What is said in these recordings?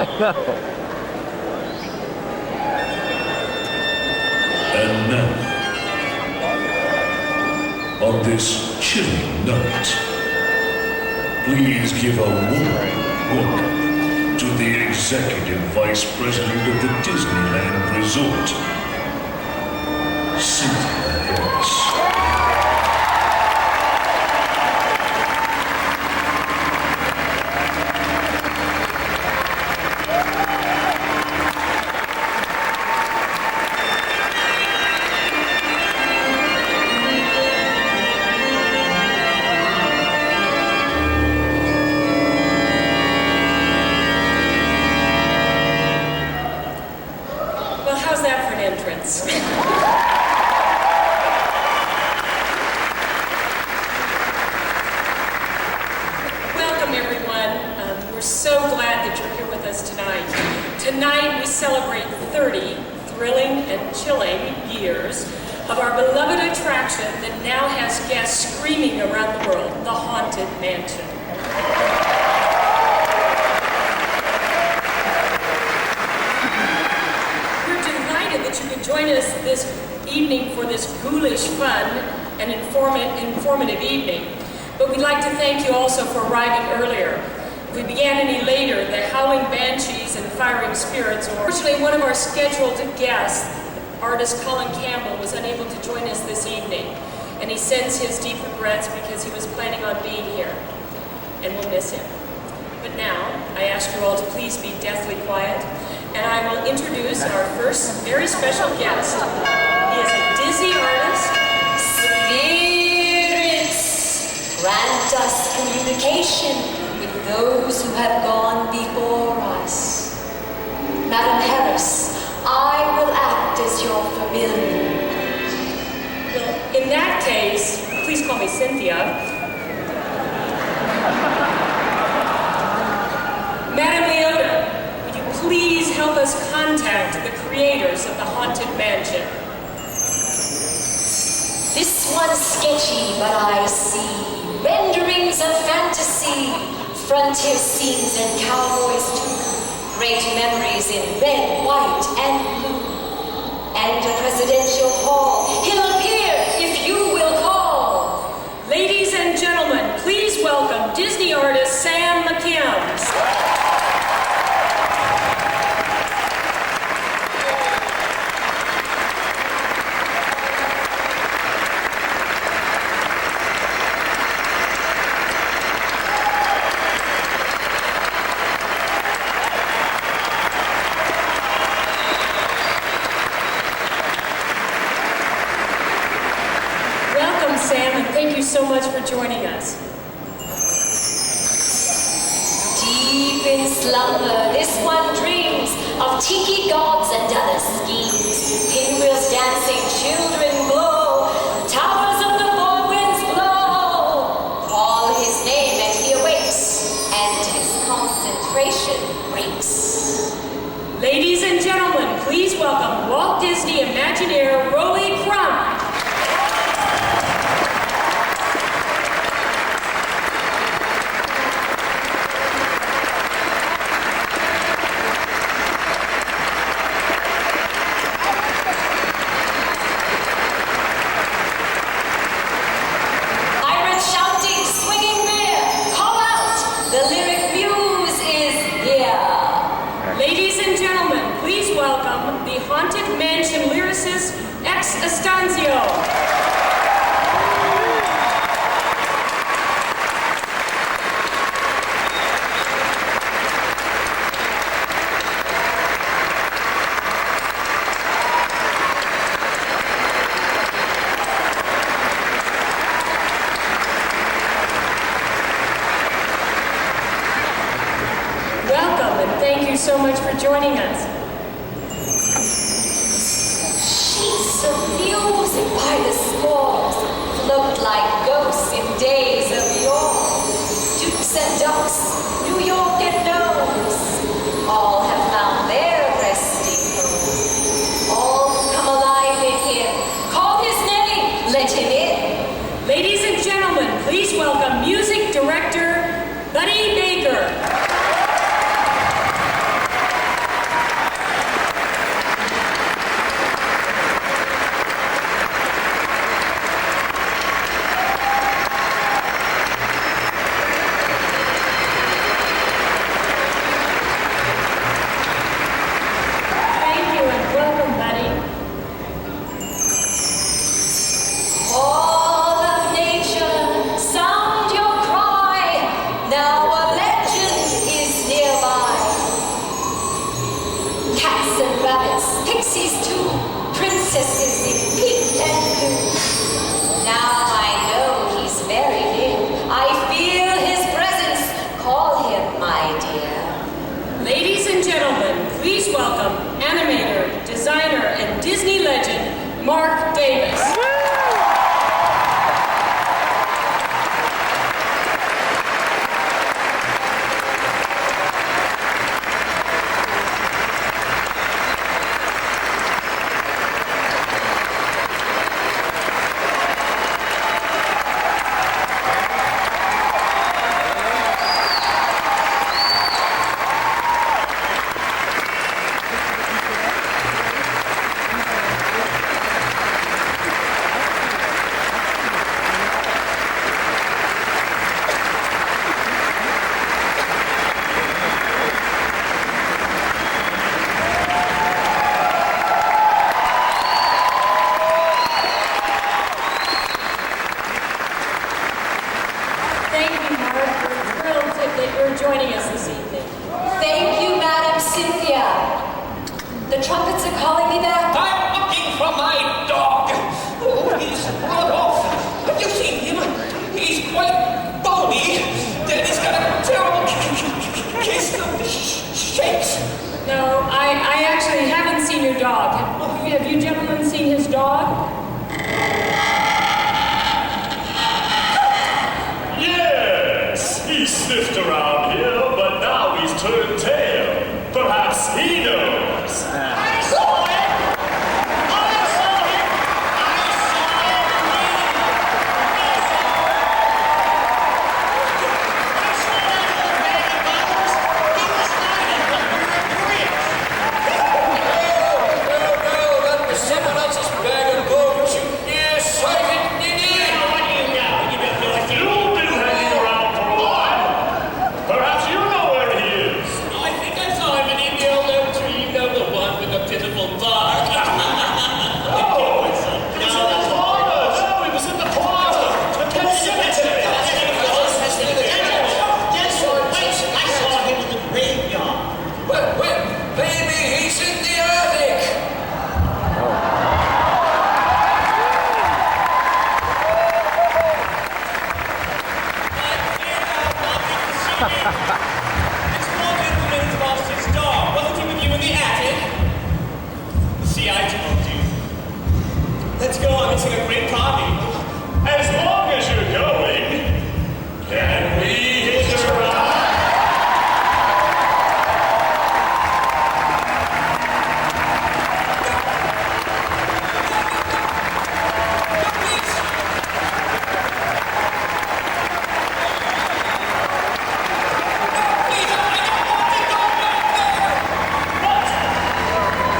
know. And now, on this chilling night, please give a warm welcome to the Executive Vice President of the Disneyland Resort, Cynthia Harris. Welcome, everyone. We're so glad that you're here with us tonight. Tonight, we celebrate 30 thrilling and chilling years of our beloved attraction that now has guests screaming around the world, the Haunted Mansion. That you could join us this evening for this ghoulish fun and informative evening. But we'd like to thank you also for arriving earlier. If we began any later, the howling banshees and firing spirits, or unfortunately one of our scheduled guests, artist Colin Campbell, was unable to join us this evening. And he sends his deep regrets because he was planning on being here. And we'll miss him. But now, I ask you all to please be deathly quiet. And I will introduce our first very special guest. He is a Disney artist. Spirits, grant us communication with those who have gone before us. Madam Harris, I will act as your familiar. Well, in that case, please call me Cynthia. Madam Leota, please help us contact the creators of the Haunted Mansion. This one's sketchy, but I see renderings of fantasy, frontier scenes and cowboys too, great memories in red, white, and blue, and a presidential hall. He'll appear if you will call. Ladies and gentlemen, please welcome Disney artist Sam McKim. Thank you so much for joining us. Deep in slumber, this one dreams of tiki gods and other schemes. Pinwheels dancing, children glow, towers of the four winds blow. Call his name and he awakes, and his concentration breaks. Ladies and gentlemen, please welcome Walt Disney Imagineer Rolly Crump. Haunted Mansion lyricist Atencio. Welcome and thank you so much for joining us. Sheets of music by the scores float like ghosts in days of yore. Dukes and ducks, New York and gnomes, all have found their resting home. All come alive in him. Call his name, let him in. Ladies and gentlemen, please welcome music director Buddy Baker. sniffed around here, but now he's turned tail. Perhaps he knows. I saw him! I saw him! I saw that bag of bottles. He was hiding under a bridge. No, that was someone else's bag of bones. Yes, I didn't need it. What do you know? You don't know a thing. You've been hanging around for a while. Perhaps you know where he is. I think I saw him in the old oak tree, you know, the one with the pitiful bark. No, he was in the plaza. The cemetery. I saw him in the graveyard. Well, maybe he's in the attic. This poor gentleman's lost his dog. Wasn't he with you in the attic? See, I told you. Let's go. I'm missing a great party. As long as you're going, can we hitch a ride?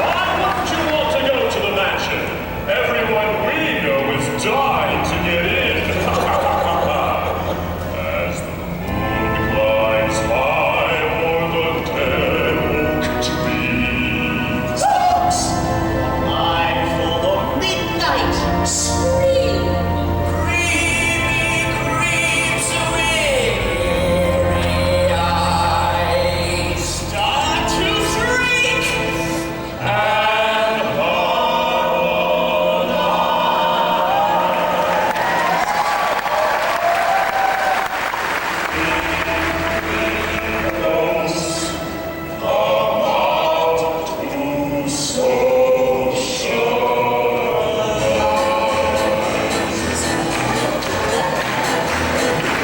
Why wouldn't you want to go to the mansion? Everyone we know is dying to get in. As the moon climbs high o'er the dead oak trees. Live for the midnight Scream! creepy creeps away. I start to shriek.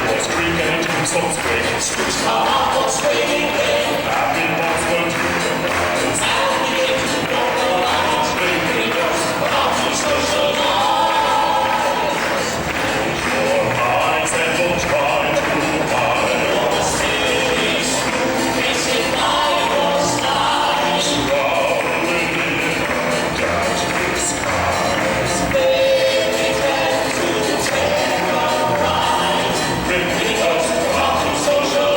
Let's creep into consult's way. Happy monster to your eyes and will try to hide. Traveling in dazzling skies. Bring us to social.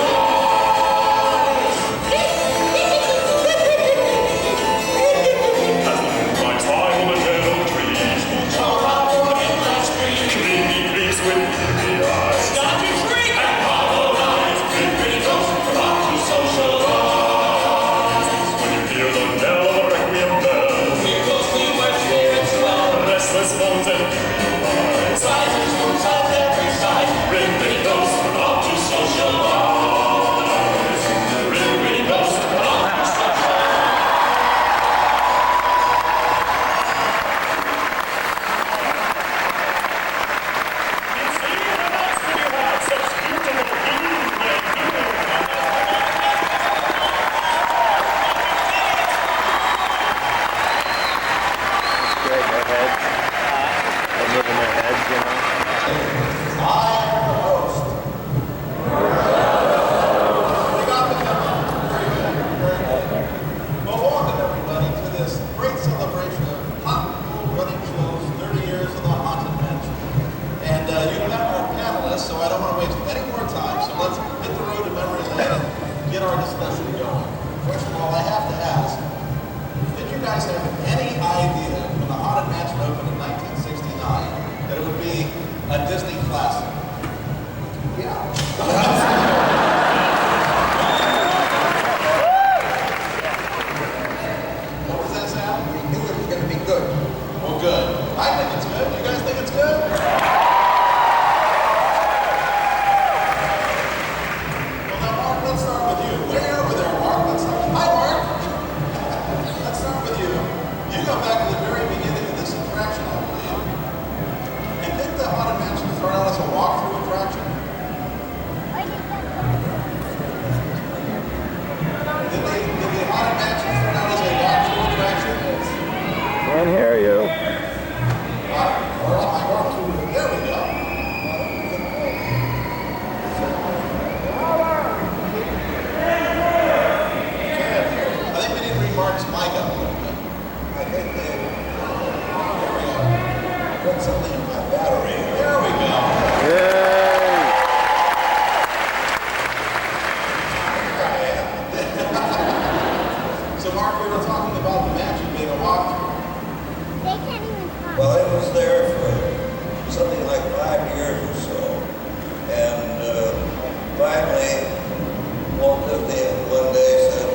with me one day and said,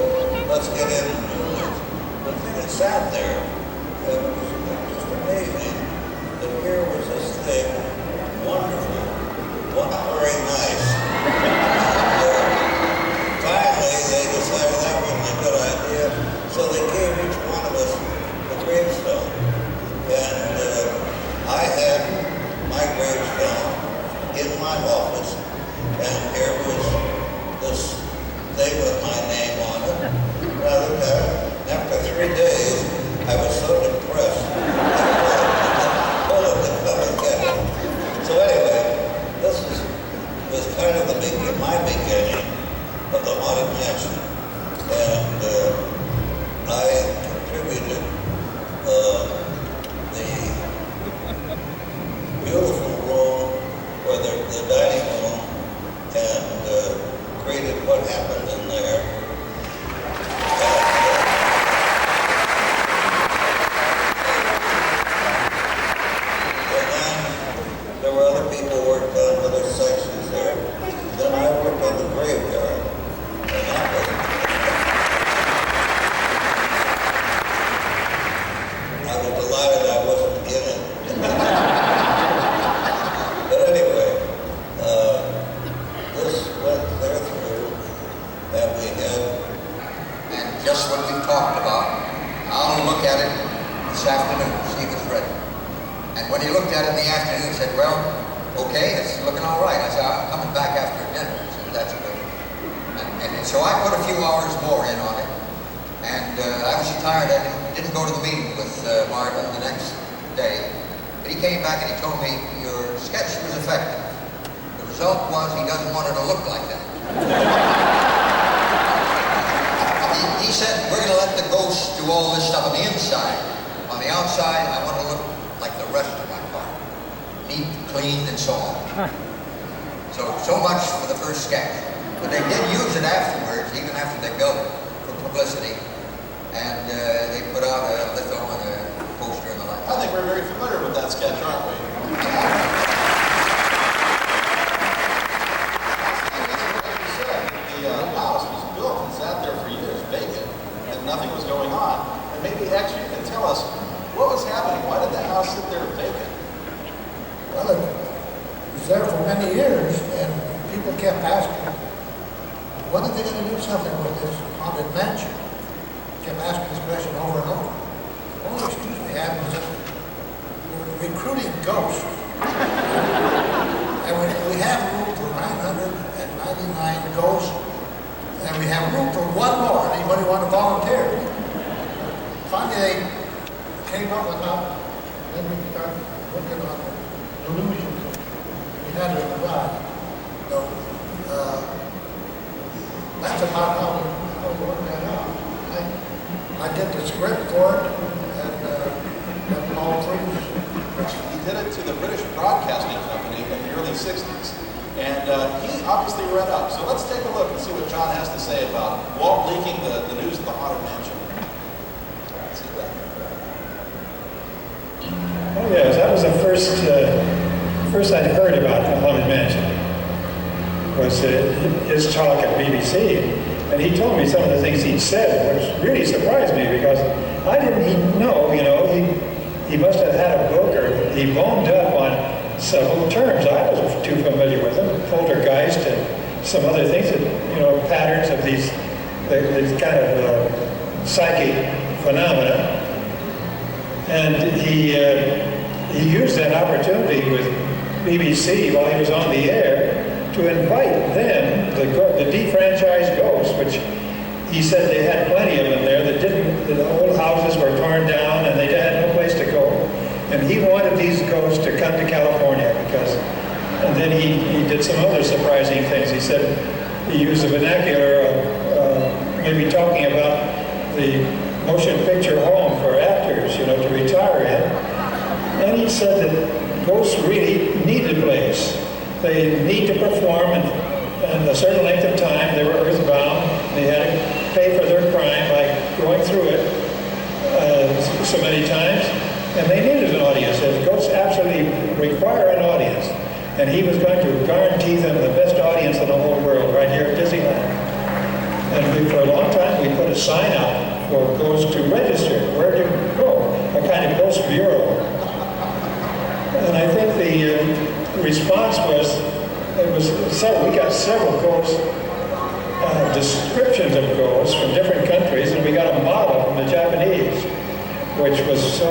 let's get in and do this. The thing that sat there, it was just amazing that here was this thing, wonderful, very nice. Finally, they decided that wasn't a good idea, so they gave each one of us a gravestone. And I had my gravestone in my office, and here was this thing with my name on it. Rather than, after 3 days, I was so depressed, I pulled it to come and get it. So anyway, this was kind of my beginning of the Haunted Mansion. And I contributed the beautiful room, or the dining room, and created what happened in there. And then there were other people who worked on other sections there. Then I worked on the graveyard. And that was, I was delighted I wasn't in it. But anyway, this went there through, and we had, And just what we talked about, I'll look at it this afternoon, see if it's ready. And when he looked at it in the afternoon, he said, well, okay, it's looking all right. I said, I'm coming back after dinner. He said, that's good. And so I put a few hours more in on it. And I was tired. I didn't go to the meeting with Martin the next day. But he came back and he told me, your sketch was effective. The result was he doesn't want it to look like that. He said, we're going to let the ghosts do all this stuff on the inside. On the outside, I want to look like the rest of my part. Neat, clean, and so on. So much for the first sketch. But they did use it afterwards, even after they built it, for publicity. And they put out a litho and a poster and the like. I think we're very familiar with that sketch, aren't we? The house was built and sat there for years, vacant, and nothing was going on. And maybe actually you can tell us what was happening. Why did the house sit there vacant? Well, it was there for many years, and people kept asking, when are they going to do something with this haunted mansion? Kept asking this question over and over. The only excuse we had was that we were recruiting ghosts. And we have room for 999 ghosts, and we have room for one more. Anybody want to volunteer? Finally, they came up with that. Then we started looking on illusions we had to provide. So, that's about how we worked that out. I did the script for it, and all three. He did it to the British Broadcasting Company in the early 60s. And he obviously read up. So let's take a look and see what John has to say about Walt leaking the news of the Haunted Mansion. Let's see that. Oh yes, that was the first I'd heard about the Haunted Mansion. Was his talk at BBC, and he told me some of the things he'd said, which really surprised me because I didn't know, he must have had a book or he boned up on several terms. I wasn't too familiar with them, poltergeist and some other things that, patterns of these kind of psychic phenomena. And he used that opportunity with BBC while he was on the air to invite them, the defranchised ghosts, which he said they had plenty of them there the old houses were torn down and they had no place to go. And he wanted these ghosts to come to California and then he did some other surprising things. He said he used the vernacular of maybe talking about the motion picture home for actors, to retire in. And he said that ghosts really needed a place. They need to perform in a certain length of time. They were earthbound. They had to pay for their crime by going through it so many times. And they needed an audience. The ghosts absolutely require an audience. And he was going to guarantee them the best audience in the whole world right here at Disneyland. sign out for ghosts to register. Where do you go? A kind of ghost bureau. And I think the response was, we got several ghosts, descriptions of ghosts from different countries, and we got a model from the Japanese, which was so...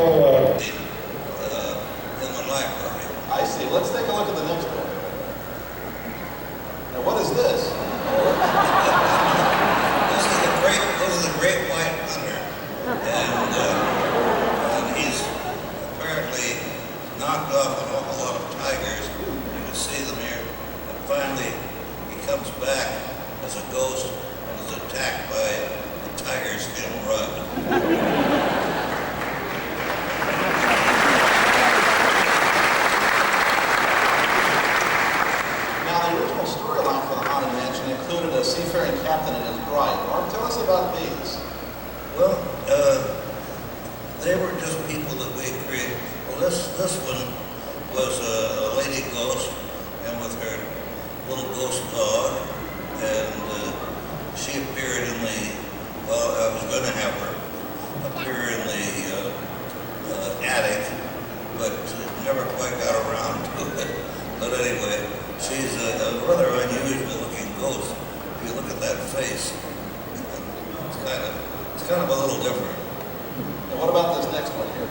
in the library. I see. Let's take a look at the next one. Now, what is this? This is the great white hunter, and he's apparently knocked off an awful lot of tigers. You can see them here. And finally, he comes back as a ghost and is attacked by the tigers in run. Included a seafaring captain and his bride. Mark, tell us about these. Well, they were just people that we created. Well, this one was a lady ghost, and with her little ghost dog, and she appeared in the, well, I was going to have her appear in the attic, but never quite got around to it. But anyway, she's a rather unusual looking ghost. If you look at that face, it's kind of a little different. And what about this next one here?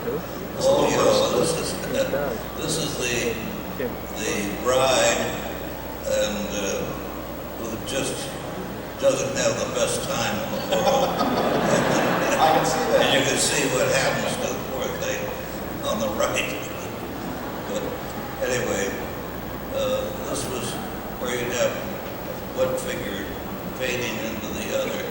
This is the bride, and who just doesn't have the best time in the world. I can see that. And you can see what happens to the poor thing on the right. But anyway, this was where you'd have one figure fading into the other.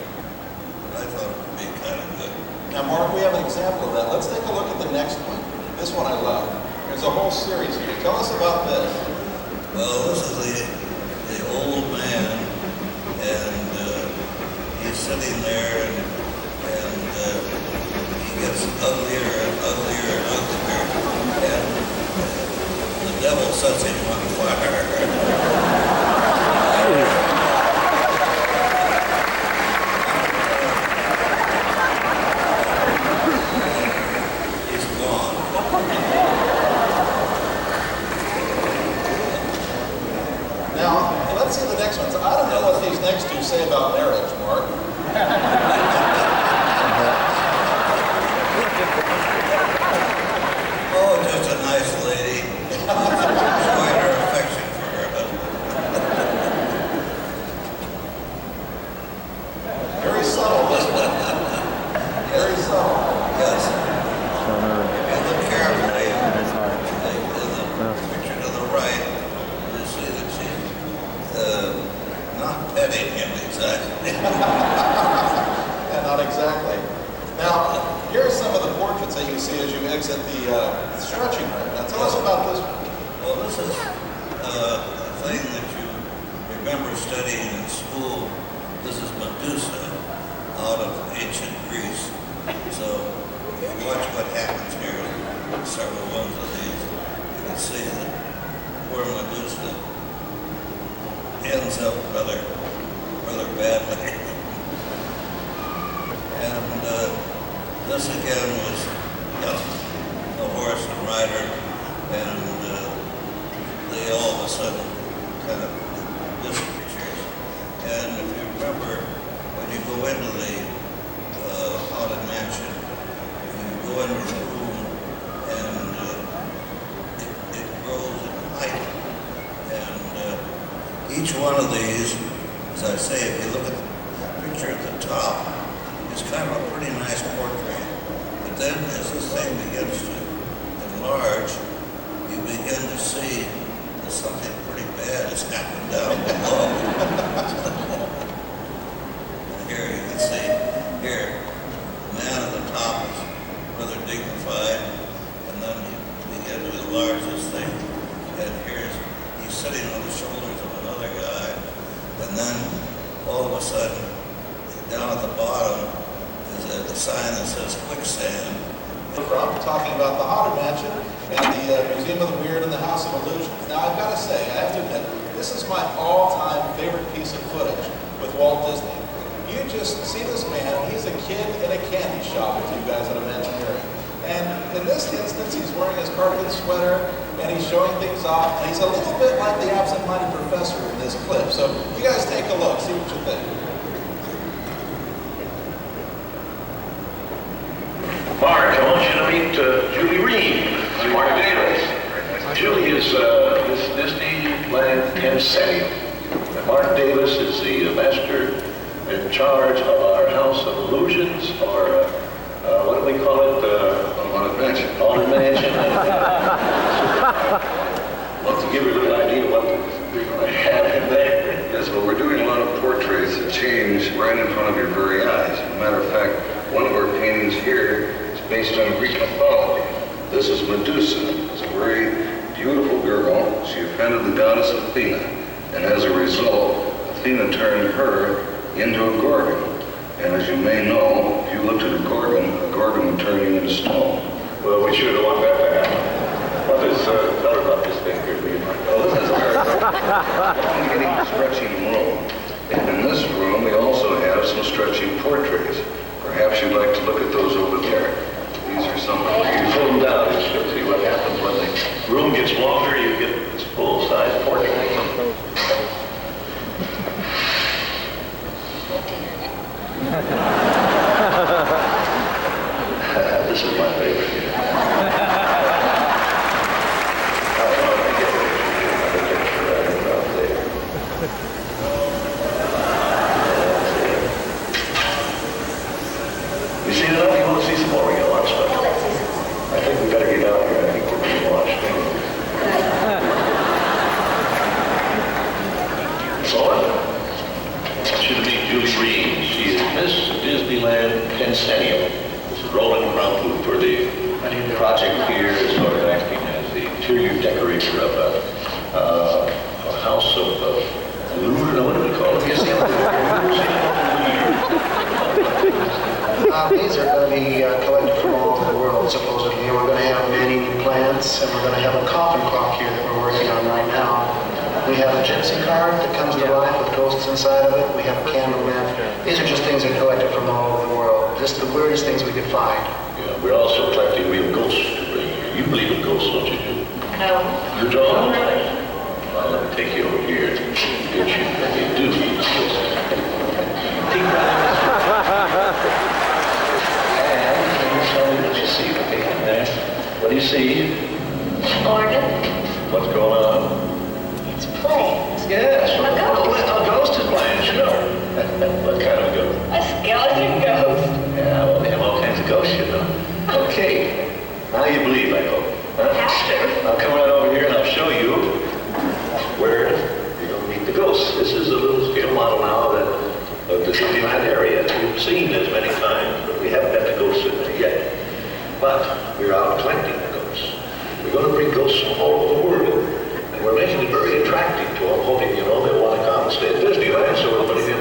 I thought it would be kind of good. Now, Mark, we have an example of that. Let's take a look at the next one. This one I love. There's a whole series here. Tell us about this. Well, this is the old man, and he's sitting there, and he gets uglier and uglier and uglier, and the devil sets him on fire. Now, let's see the next ones. I don't know what these next two say about marriage, Mark. Oh, just a nice lady. Showing her affection for her husband. Very subtle, this one. Very subtle. Yes. If you look carefully, in the picture to the right, you see that she's not petting him exactly. Yeah, not exactly. Now, here are some of the portraits that you see as you exit the stretching room. Now, tell us about this one. Well, this is a thing that you remember studying in school. This is Medusa out of ancient Greece. So, if you watch what happens here, several ones of these, you can see that poor Medusa ends up rather badly. And this again was a horse and rider, and they all of a sudden kind of disappears. And if you remember, when you go into the haunted mansion, you go into the room, and it grows in height. And each one of these, as I say, if you look at the picture at the top, it's kind of a pretty nice portrait. But then as this thing begins to enlarge, you begin to see that something pretty bad has happened down below. And here you can see, here, the man at the top is rather dignified, and then you begin to enlarge this thing, and he's sitting on the shoulders of another guy, and then all of a sudden, down at the bottom is a sign that says quicksand. Crump, talking about the Haunted Mansion and the Museum of the Weird and the House of Illusions. Now, I've got to say, I have to admit, this is my all-time favorite piece of footage with Walt Disney. You just see this man. He's a kid in a candy shop with you guys at Imagineering. And in this instance, he's wearing his cardigan sweater, and he's showing things off. And he's a little bit like the absent-minded professor in this clip. So you guys take a look, see what you think. Mark, I want you to meet Julie Reed. Marc Davis. Julie is this Disneyland Decennial. Marc Davis is the master in charge of our House of Illusions, or what do we call it? Haunted Mansion. Haunted Mansion. Want to give you a little idea of what we're going to have in there? Yes, well, we're doing a lot of portraits that change right in front of your very eyes. As a matter of fact, one of our paintings here is based on Greek mythology. This is Medusa. It's a very beautiful girl. She offended the goddess Athena, and as a result, Athena turned her into a gorgon. And as you may know, if you looked at a gorgon would turn you into stone. Well, we sure don't want that to happen. What is better about this thing here, Mark? Well, this is a very long, stretching room. And in this room, we also have some stretching portraits. Perhaps you'd like to look at those over there. These are some of You pull them down and see what happens when the room gets longer. You get this full-size portrait. This is my favorite. You see enough? You want to see some more? We got a lot of stuff. I think we better get out here. I think we're being watched. So, I want you to meet Julie Reed. She is Miss Disneyland Decennial. This is Roland Crump, who for the project here is sort of acting as the interior decorator of a house of illusion. What do we call it? These are going to be collected from all over the world, supposedly. We're going to have many plants, and we're going to have a coffin clock here that we're working on right now. We have a gypsy card that comes to life with ghosts inside of it. We have a candle lamp. These are just things that are collected from all over the world. Just the weirdest things we could find. Yeah, we're also collecting real ghosts to bring here. You believe in ghosts, don't you, Jim? No. You don't? Well, let me take you over here and get you what you do believe in ghosts. And tell me what you see. Okay, there. What do you see? Organ. What's going on? It's playing. Yes. A ghost. A ghost is playing, sure. What kind of a ghost? A skeleton ghost. Yeah, well, they have all kinds of ghosts, you know. Okay. Now you believe, I hope. Huh? After. I'll come right over here and I'll show you where you're going to meet the ghosts. This is a little scale model now of the Disneyland area. We've seen this many times, but we haven't got the ghosts in there yet. But we're out collecting the ghosts. We're going to bring ghosts from all over the world. And we're making it very attractive to them, hoping, they'll want to come and stay at Disneyland so everybody can